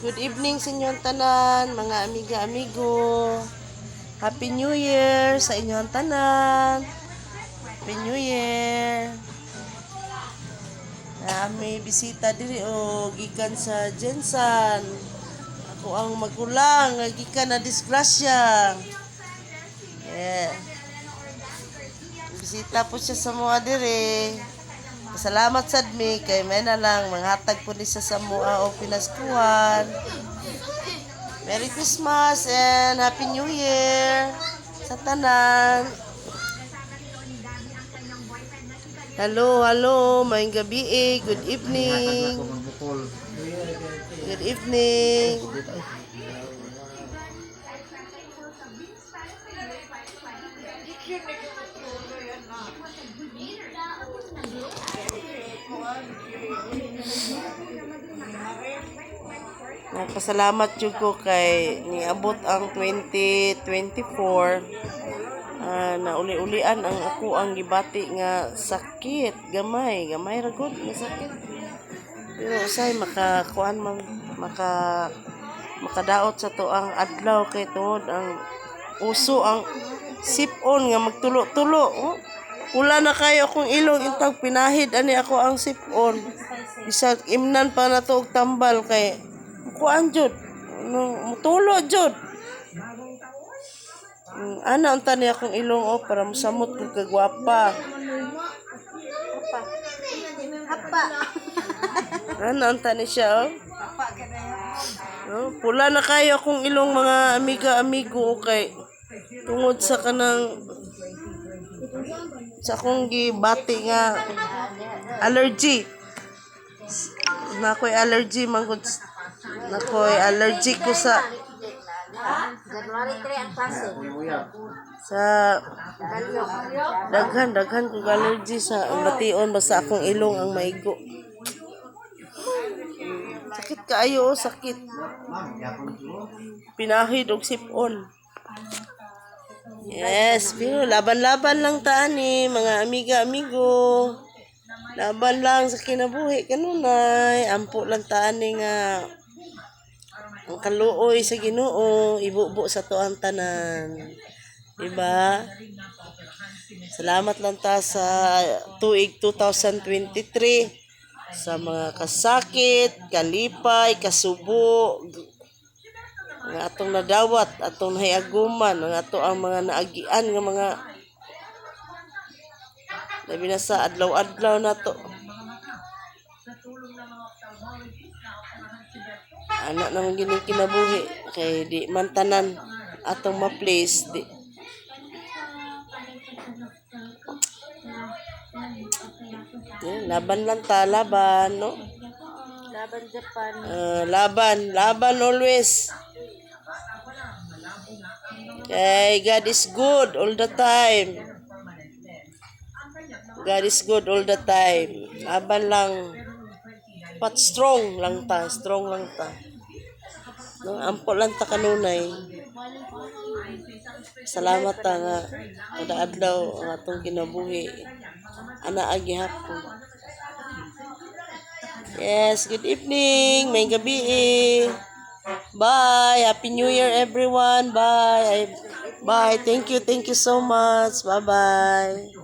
Good evening sa inyong tanan, mga amiga-amigo. Happy New Year sa inyong tanan. Happy New Year. May bisita diri o gikan sa Jensan. Ako ang magulang, gikan na disgrasya. Yeah. Bisita po siya sa mga diri. Salamat sad mi kay may na lang manghatag po ni sa mua o pinaskuhan. Merry Christmas and Happy New Year sa tanan. Hello, maayong gabi good evening. Good evening. Nagpasalamat jud ko kay niabot ang 2024. Nauli-ulian ang ako ang gibati nga sakit, gamay ra gud nga sakit. Pero usay makakuan man makadaot sa to ang adlaw kay tuod ang uso ang sipon nga magtulo-tulo. Pula na kayo akong ilong intag pinahid ani ako ang sipon. Bisag imnan pa na to og tambal kay kuan jud mutulo jud. Ana unta ni akong ilong para mosamot ko kagwapa. Hapa. Ana unta ni siya pula na kayo akong ilong mga amiga-amigo kay tungod sa kanang sa akong gibati nga allergy. Nakoy allergy manggod. Nakoy allergic ko sa January 3 ang klase. Sa daghan kong allergy sa bation basta akong ilong ang maigo. Sakit kaayo, sakit. Pinahid og sipon. Yes, pero laban-laban lang taan mga amiga-amigo. Laban lang sa kinabuhi kanunay, ampo lang taan nga ang kaluoy sa Ginoo ibubo sa tuang tanan. Diba? Salamat lang ta sa tuig 2023 sa mga kasakit, kalipay, kasubo, nga atong nadawat, atong nahiaguman, nga ato ang mga naagian nga mga labi na sa adlaw-adlaw na to. Anak naman gini kinabuhi kay di man tanan atong ma-place di. Laban lang ta, laban, no? Laban Japan. Laban always. Okay, God is good all the time. God is good all the time. Laban lang. But strong lang ta. No, ampo lang ta kanunay. Salamat ta nga kada adlaw ang atong kinabuhi. Ana agi hapon. Yes, good evening. May gabi Bye. Happy New Year everyone. Bye. Thank you so much. Bye-bye.